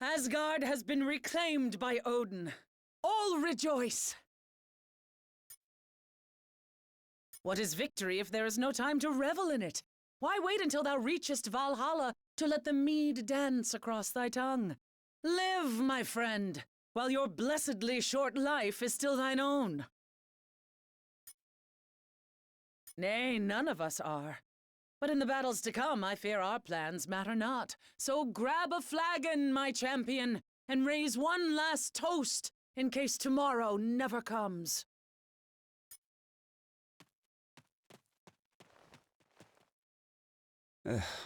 Asgard has been reclaimed by Odin. All rejoice! What is victory if there is no time to revel in it? Why wait until thou reachest Valhalla to let the mead dance across thy tongue? Live, my friend, while your blessedly short life is still thine own. Nay, none of us are. But in the battles to come, I fear our plans matter not. So grab a flagon, my champion, and raise one last toast in case tomorrow never comes.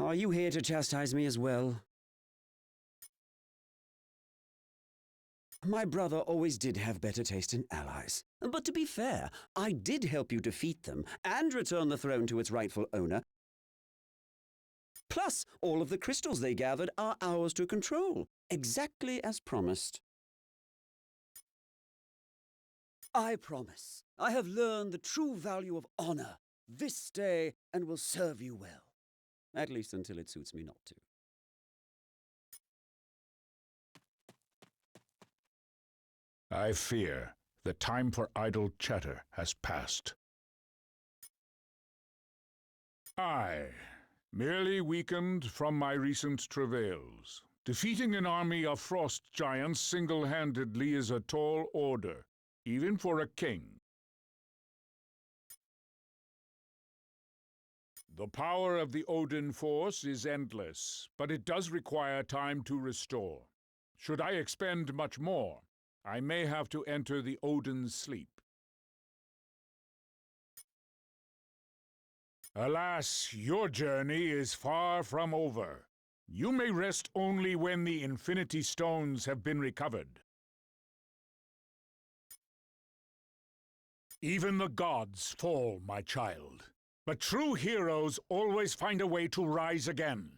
Are you here to chastise me as well? My brother always did have better taste in allies. But to be fair, I did help you defeat them and return the throne to its rightful owner. Plus, all of the crystals they gathered are ours to control, exactly as promised. I promise, I have learned the true value of honor this day and will serve you well. At least until it suits me not to. I fear the time for idle chatter has passed. I, merely weakened from my recent travails. Defeating an army of frost giants single-handedly is a tall order, even for a king. The power of the Odin force is endless, but it does require time to restore. Should I expend much more, I may have to enter the Odin's sleep. Alas, your journey is far from over. You may rest only when the Infinity Stones have been recovered. Even the gods fall, my child. But true heroes always find a way to rise again.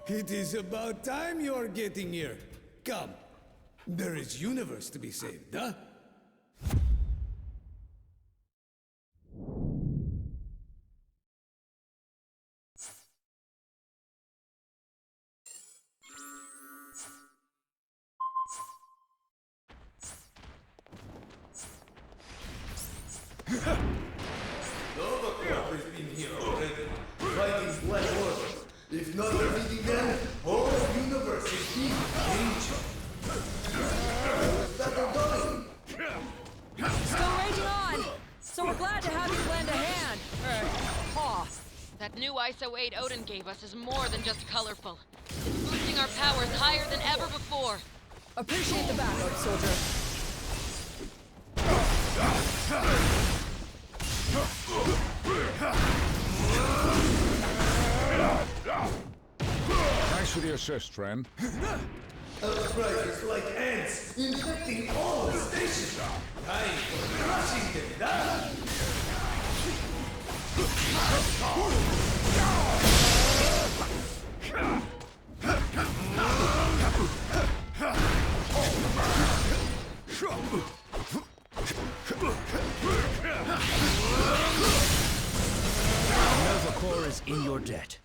It is about time you're getting here. Come. There is universe to be saved, huh? Nova has been here already, fighting Black Order. If not defeating them, whole universe is in danger. How's battle going? Still raging on! So we're glad to have you lend a hand. Paw. That new ISO 8 Odin gave us is more than just colorful. It's boosting our powers higher than ever before. Appreciate the backup, soldier. Thanks for the assist, friend. Our strike is like ants, infecting all the stations. Time for crushing them down. Nova Corps is in your debt.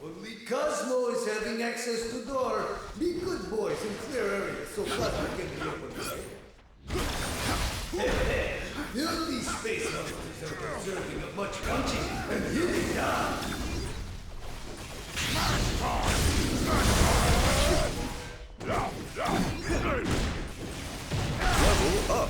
Only Cosmo is having access to door. Be good boys and clear areas so plasma can be opened. Now these space monsters are deserving of much punching and hitting down. Level up.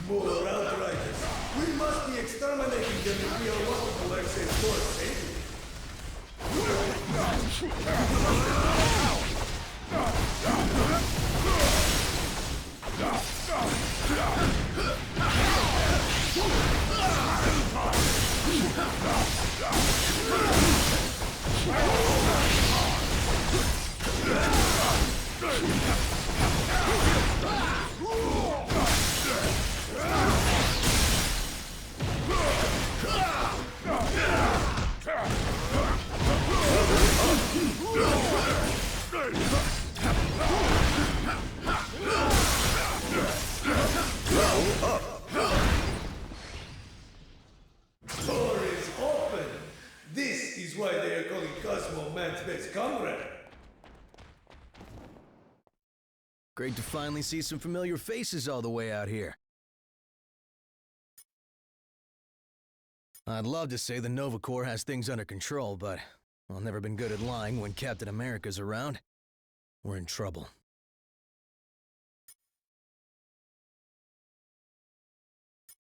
More outriders. We must be exterminating them if we are want to access more safely. Door is open. This is why they are calling Cosmo man's best comrade. Great to finally see some familiar faces all the way out here. I'd love to say the Nova Corps has things under control, but I've never been good at lying when Captain America's around. We're in trouble.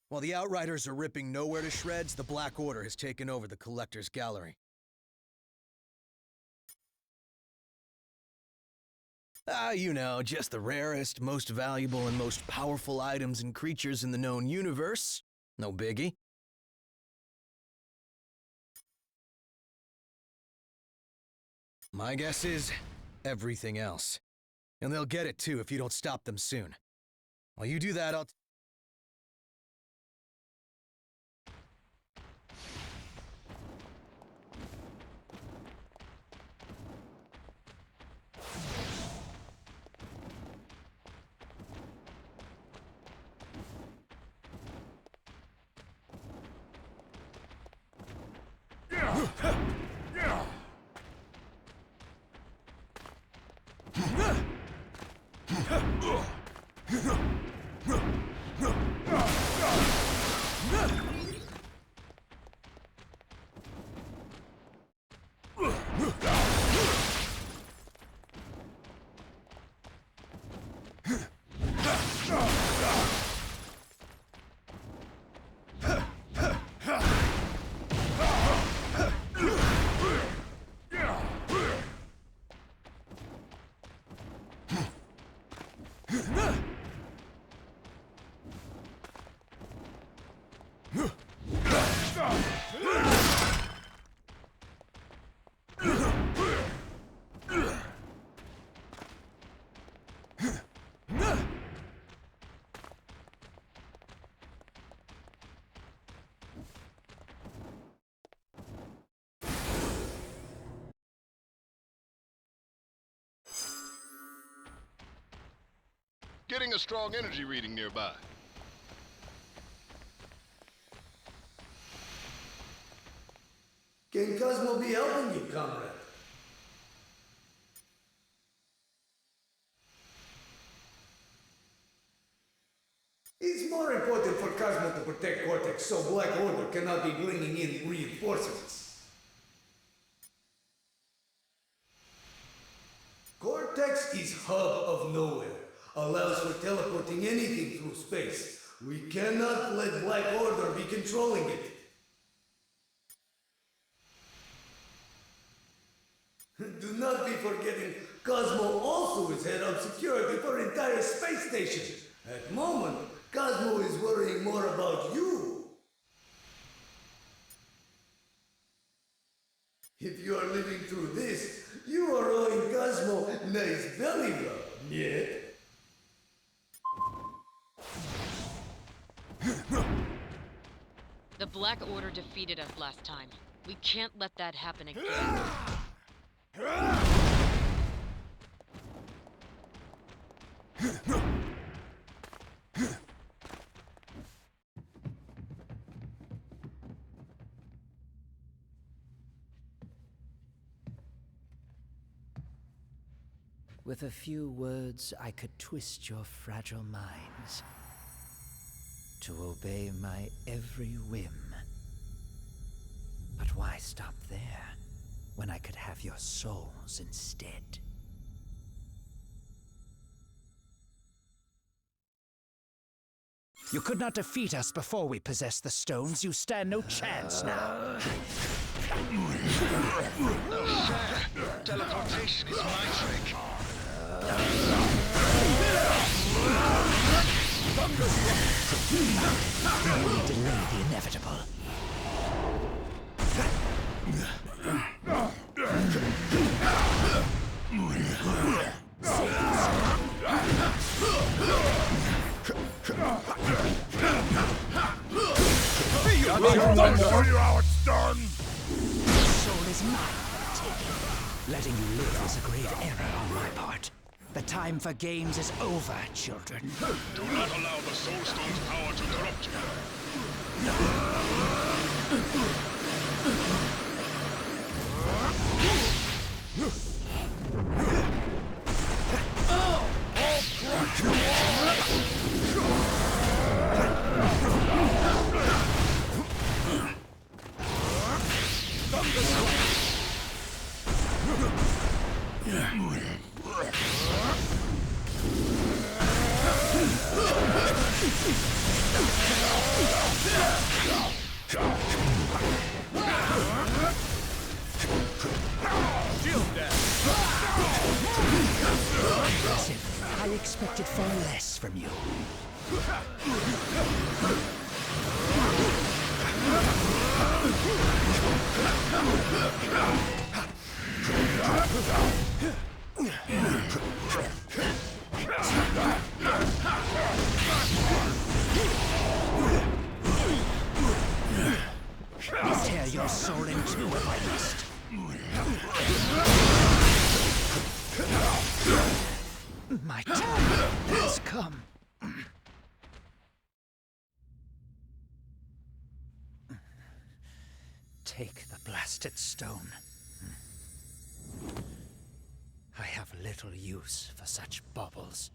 While the Outriders are ripping Nowhere to shreds, the Black Order has taken over the Collector's Gallery. You know, just the rarest, most valuable, and most powerful items and creatures in the known universe. No biggie. My guess is everything else. And they'll get it too if you don't stop them soon. While you do that, I'll... Getting a strong energy reading nearby. Can Cosmo be helping you, comrade? It's more important for Cosmo to protect Cortex so Black Order cannot be bringing in reinforcements. Cortex is hub of nowhere. Allows for teleporting anything through space. We cannot let Black Order be controlling it. Do not be forgetting Cosmo also is head of security for entire space station. At the moment, Cosmo is worrying more about you. If you are living through this, you are owing Cosmo nice belly rub, yeah? The Black Order defeated us last time. We can't let that happen again. with a few words I could twist your fragile minds to obey my every whim. But why stop there, when I could have your souls instead? You could not defeat us before we possessed the stones. You stand no chance now. Teleportation is my trick. Only delay the inevitable. Show you how it's done! Your soul is mine for the taking. Letting you live is a grave error on my part. The time for games is over, children. Do not allow the Soul Stone's power to corrupt you. Impressive. I expected far less from you. Tear your soul in two if I must. My time has come. Take the blasted stone. I have little use for such baubles.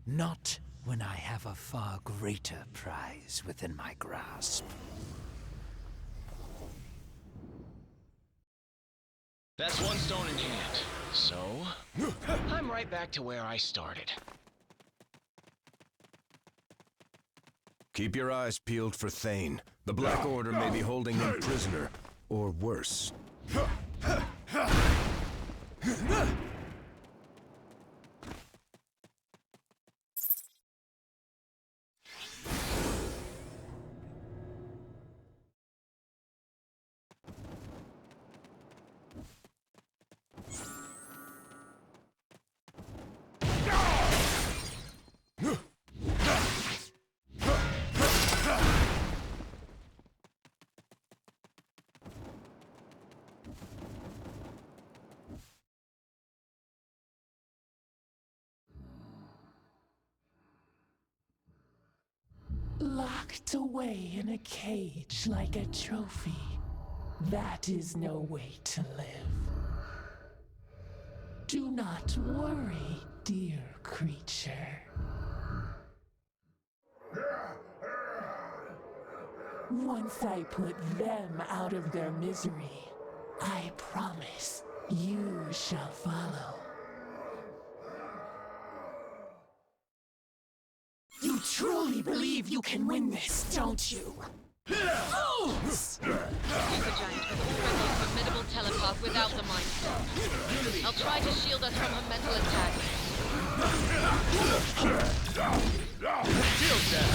Not when I have a far greater prize within my grasp. That's one stone in hand. So, I'm right back to where I started. Keep your eyes peeled for Thane. The Black Order may be holding him prisoner, or worse. Locked away in a cage like a trophy. That is no way to live. Do not worry, dear creature. Once I put them out of their misery, I promise you shall follow. You truly believe you can win this, don't you? Fools! Supergiant has already a formidable telepath without the Mind Stone. I'll try to shield us from her mental attack. Shield that!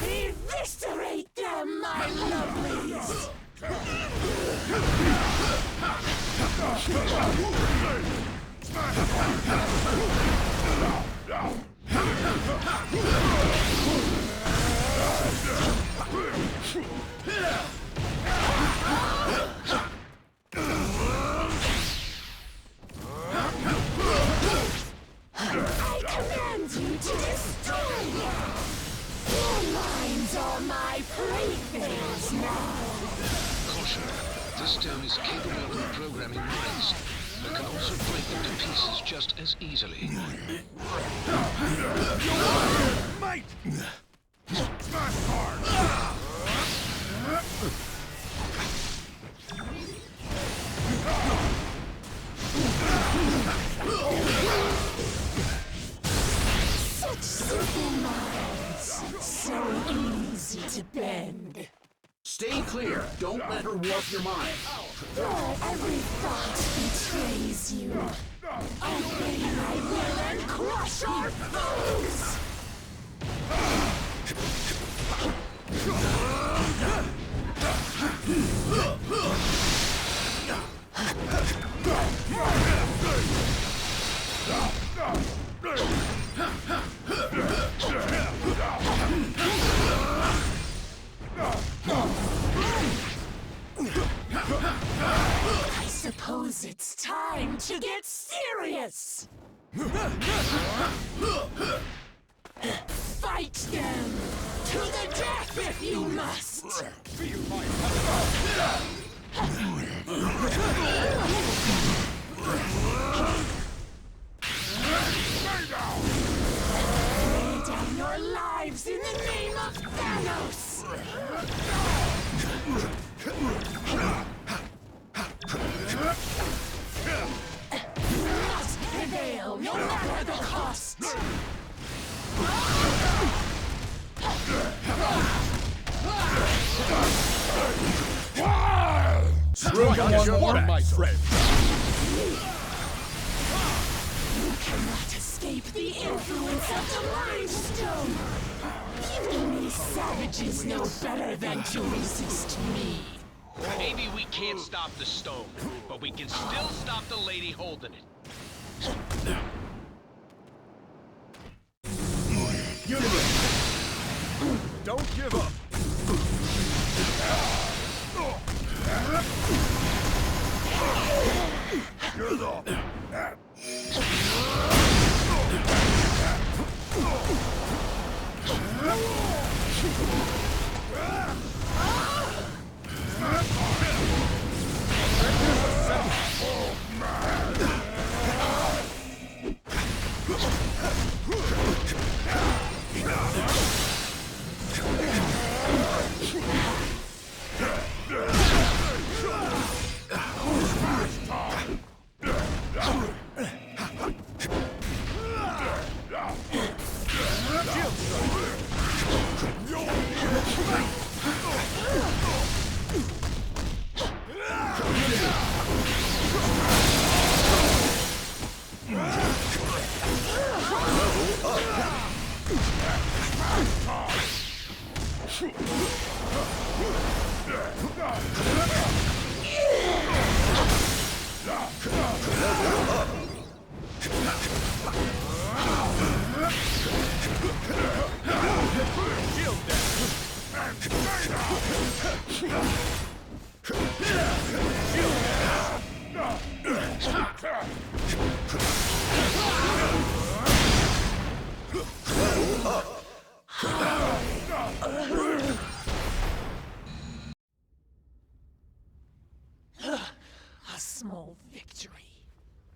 Eviscerate them, my lovelies! Caution. This stone is capable of reprogramming minds, but can also break them to pieces just as easily. Might! Smash hard! Such simple minds, so easy to bend. Stay clear. Don't let her warp your mind. But every thought betrays you. Obey my will and crush our foes! I suppose it's time to get serious! Fight them! To the death if you must! Lay down your lives in the name of Thanos! You must prevail, no matter the cost! My friend. You cannot escape the influence of the Mind Stone! Even these savages know better than to resist me! Maybe we can't stop the stone, but we can still stop the lady holding it. Universe! Don't give up! You're the... A small victory.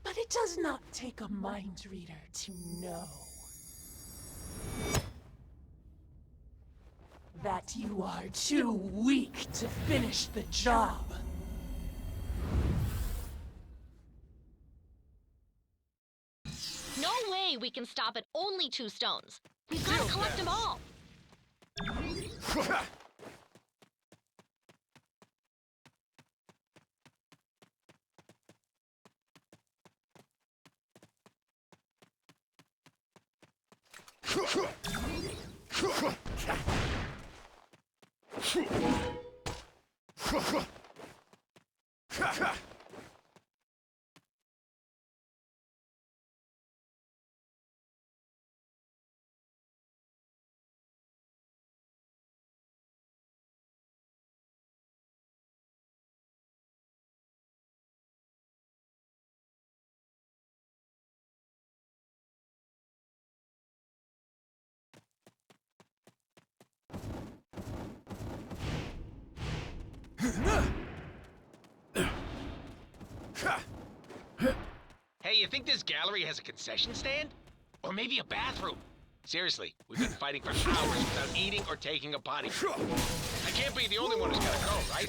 But it does not take a mind reader to know that you are too weak to finish the job. No way we can stop at only 2 stones. We've got to collect them all. Hey, you think this gallery has a concession stand? Or maybe a bathroom? Seriously, we've been fighting for hours without eating or taking a potty. I can't be the only one who's gotta go, right?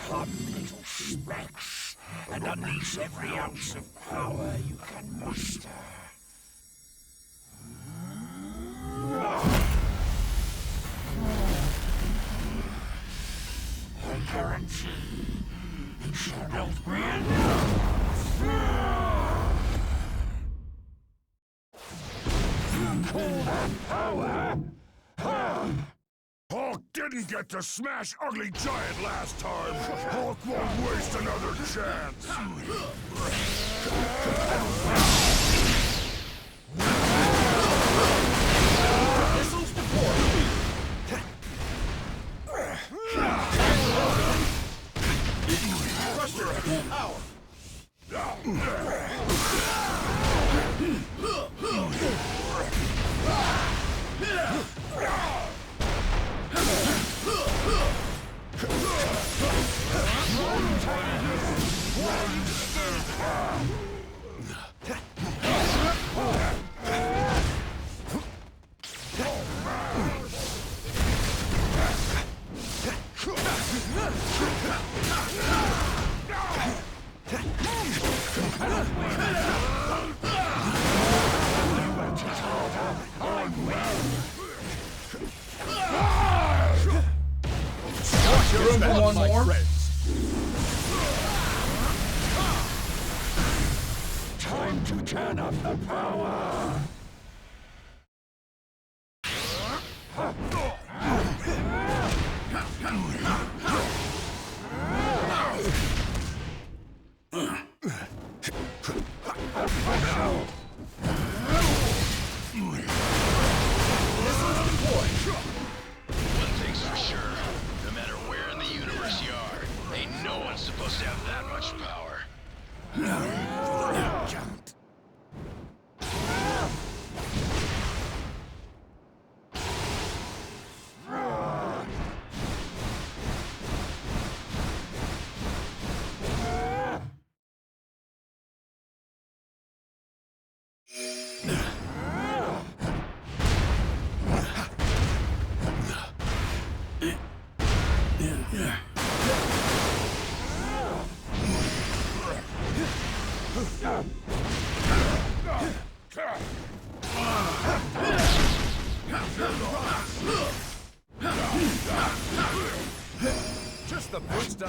Come, little specks, and unleash every ounce of power you can muster. I guarantee you shall not win. All that power! Hawk didn't get to smash Ugly Giant last time. Hawk won't waste another chance. Missiles deployed. Thruster at full power. Room for one more? Time to turn up the power! One thing's for sure. No matter where in the universe you are, ain't no one supposed to have that much power. Just the first I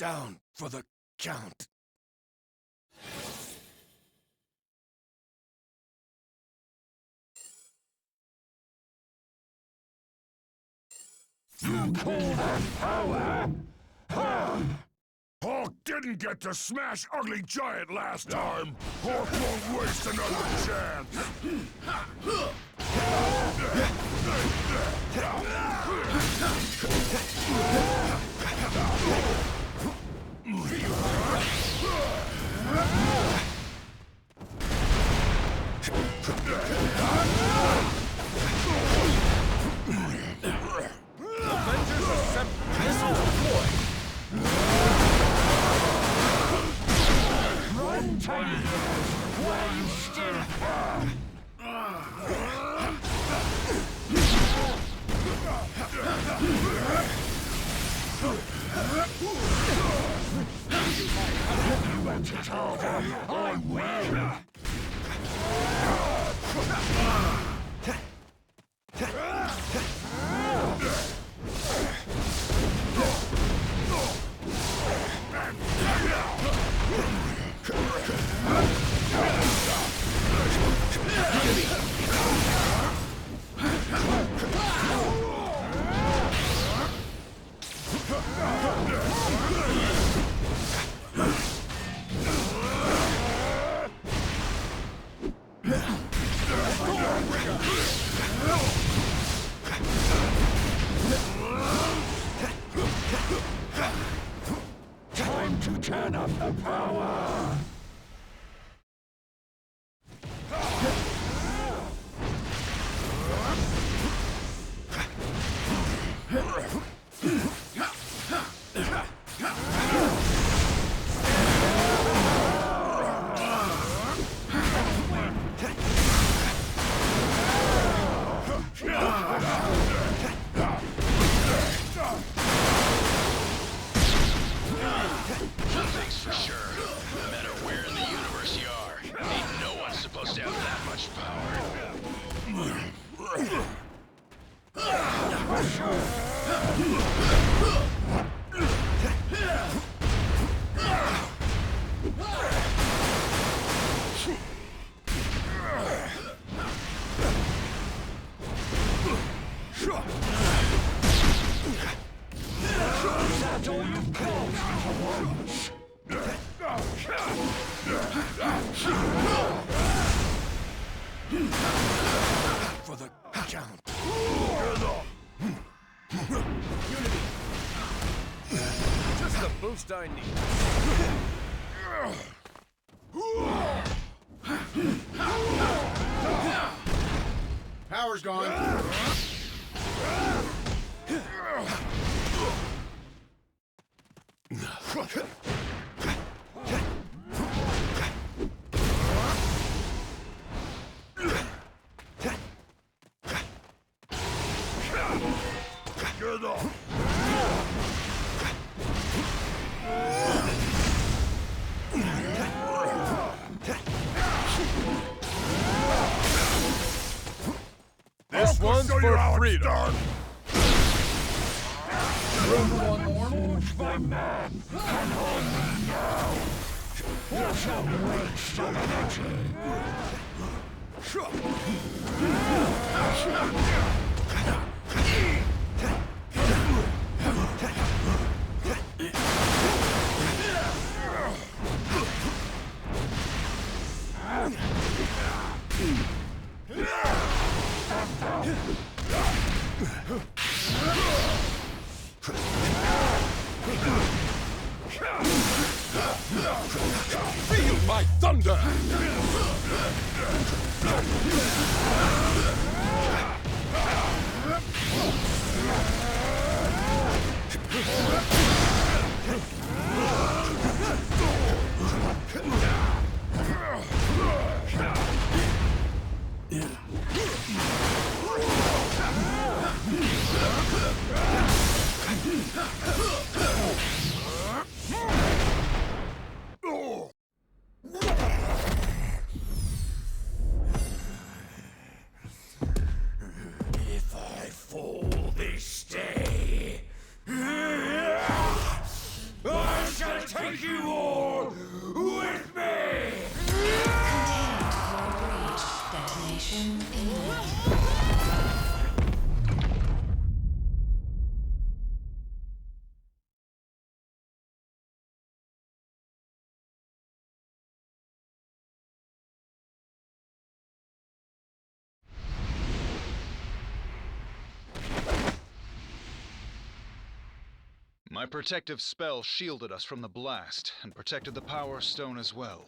Down for the count. You call that power? Hawk didn't get to smash Ugly Giant last time. Hawk won't waste another chance. Avengers accept missile deployed. One time, one still. You went to target. I will. Time to turn up the power! Things for sure. No matter where in the universe you are, ain't no one supposed to have that much That's all you've got. For the count. Unity. Just the boost I need. Power's gone. Get up. This one's Violence for freedom! Choose my man and hold me now. Or shall reach divinity. Feel my thunder! If I fall this day, I shall take you all with me! Detonation imminent. My protective spell shielded us from the blast, and protected the Power Stone as well.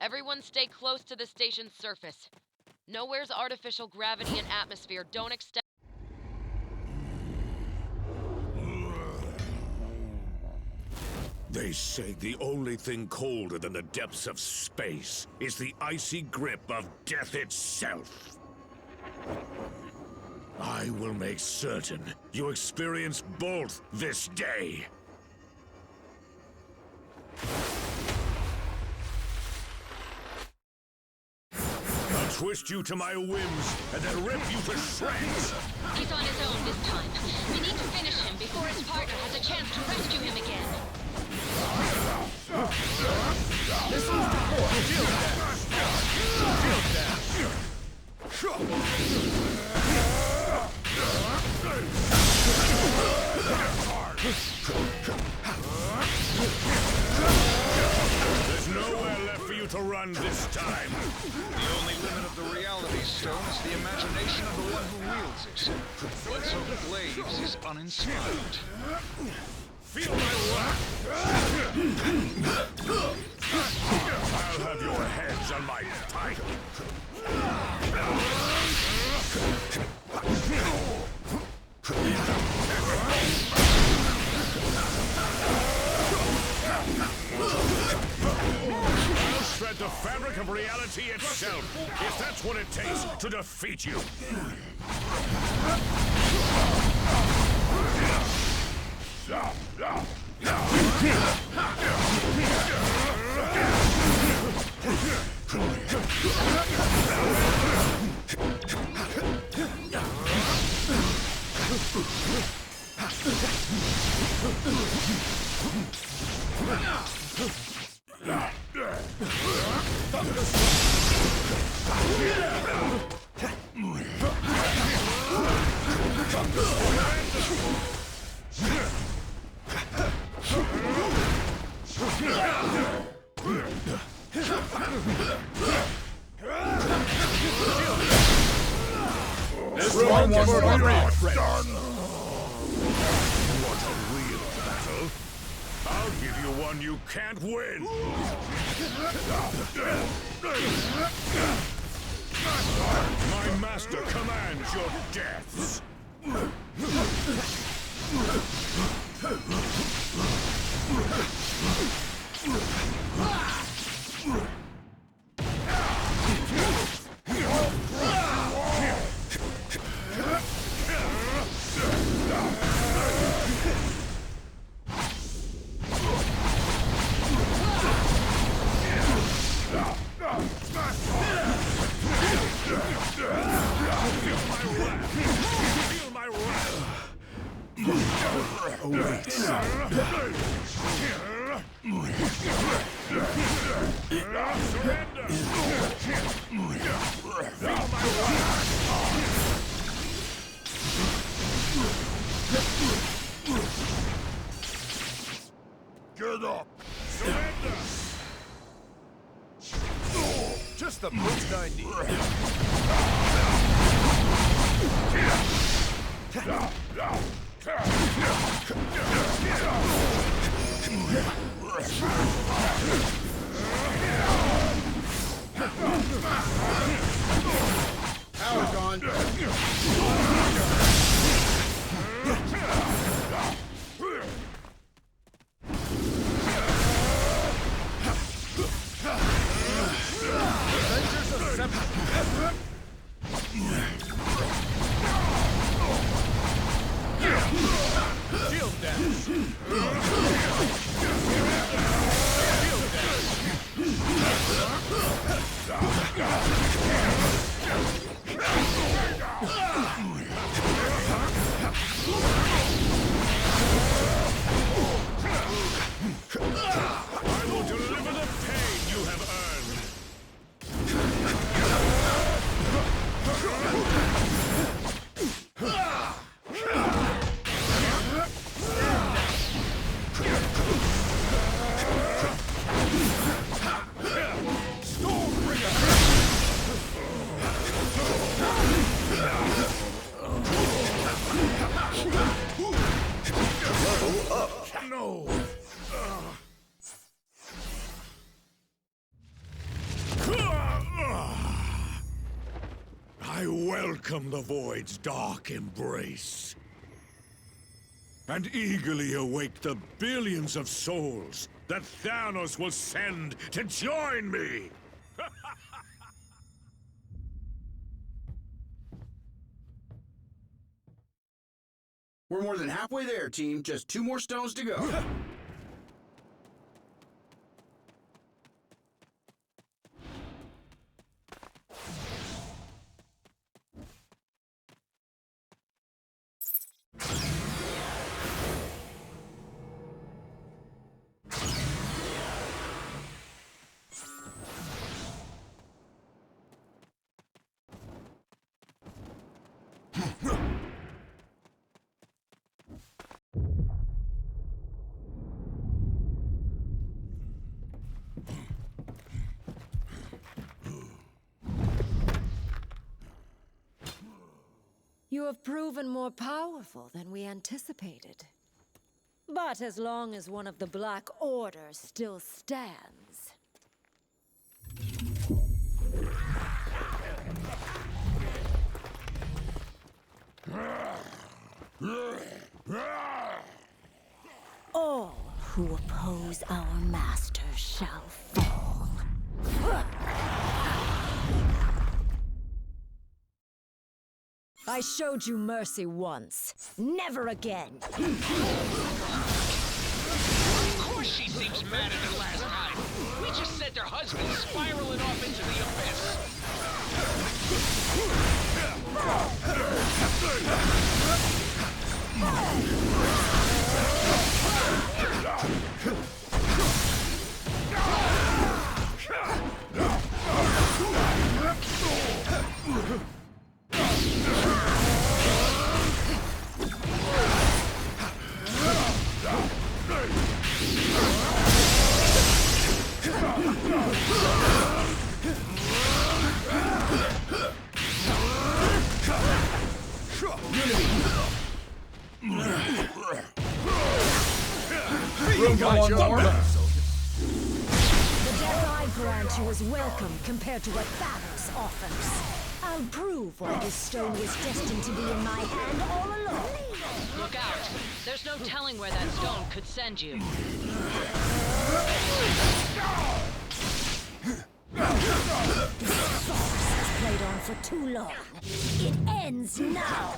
Everyone stay close to the station's surface. Nowhere's artificial gravity and atmosphere don't extend. They say the only thing colder than the depths of space is the icy grip of death itself. I will make certain you experience both this day. I'll twist you to my whims and then rip you to shreds. He's on his own this time. We need to finish him before his partner has a chance to rescue him again. This is the core. Shield dash. There's nowhere left for you to run this time. The only limit of the Reality Stone is the imagination of the one who wields it. Bledsoe Glaves is uninspired. Feel my wrath! I'll have your heads on my pike! I'll shred the fabric of reality itself, if that's what it takes to defeat you! This one was for done. Want a real battle? I'll give you one you can't win! My master commands your deaths! Feel my wrath! awaits. Get up! Surrender! Just the boost I Power's gone. Avengers Assemble! Shield dash! Shield I will deliver the pain you have earned! Level up! No! I welcome the Void's dark embrace, and eagerly await the billions of souls that Thanos will send to join me! We're more than halfway there, team. Just 2 more stones to go. You have proven more powerful than we anticipated. But as long as one of the Black Order still stands... all who oppose our master shall fall. I showed you mercy once. Never again. Of course she seems madder than last time. We just sent her husband spiraling off into the abyss. The death I grant you is welcome compared to what Thanos offers. I'll prove why this stone was destined to be in my hand all along. Look out! There's no telling where that stone could send you. This farce has played on for too long. It ends now!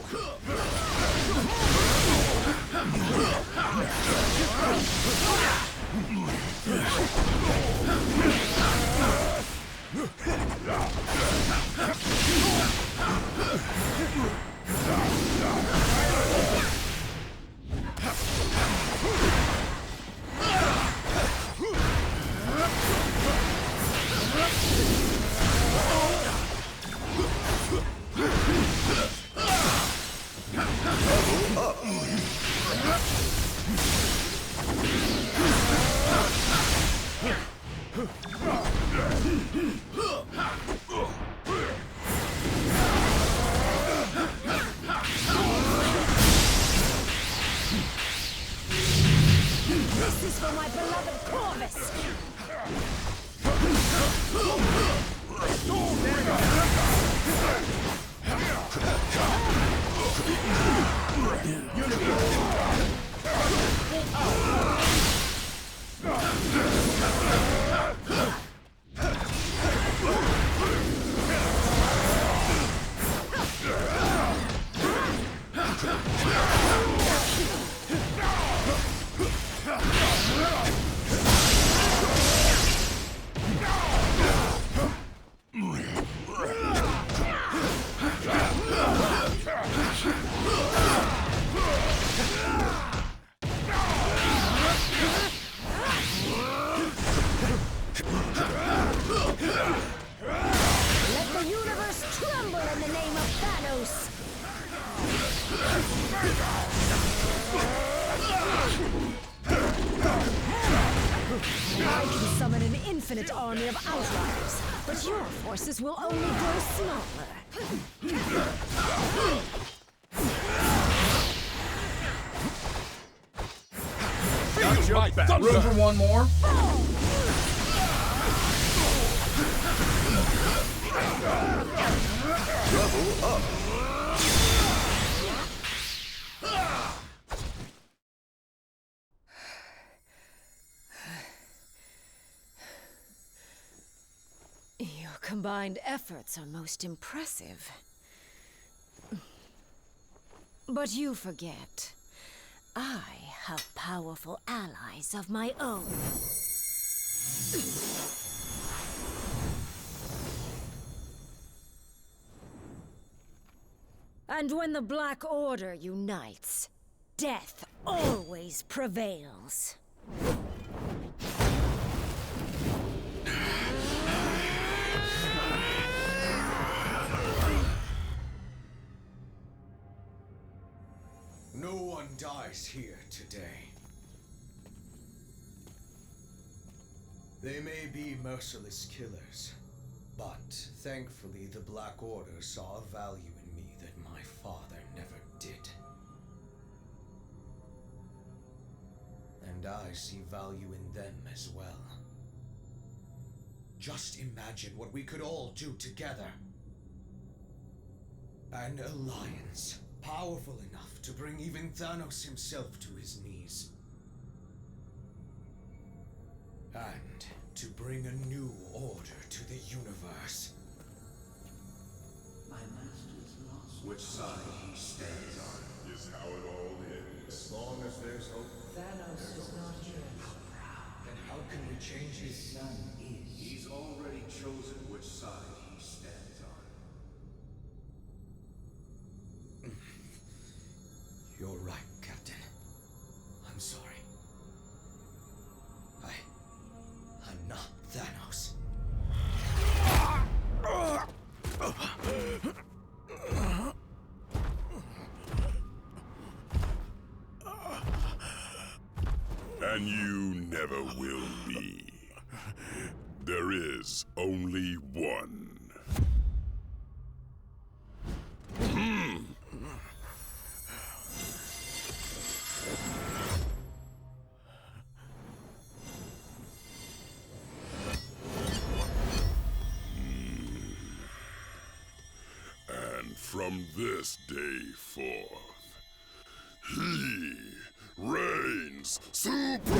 This is for my beloved Corvus! I can summon an infinite army of outriders, but your forces will only grow smaller. Room for one more? Level up. Your combined efforts are most impressive. But you forget, I have powerful allies of my own. And when the Black Order unites, death always prevails. No one dies here today. They may be merciless killers, but thankfully the Black Order saw a value in me that my father never did. And I see value in them as well. Just imagine what we could all do together. An alliance, powerful enough to bring even Thanos himself to his knees. And to bring a new order to the universe. My master's lost. Which side he stands on is how it all ends. As long as there's hope. Thanos is not here. Then how can we change his son? He's already chosen which side he stands on. You're right, Captain. I'm sorry. I'm not Thanos. And you never will be. There is only one. And from this day forth, he reigns supreme!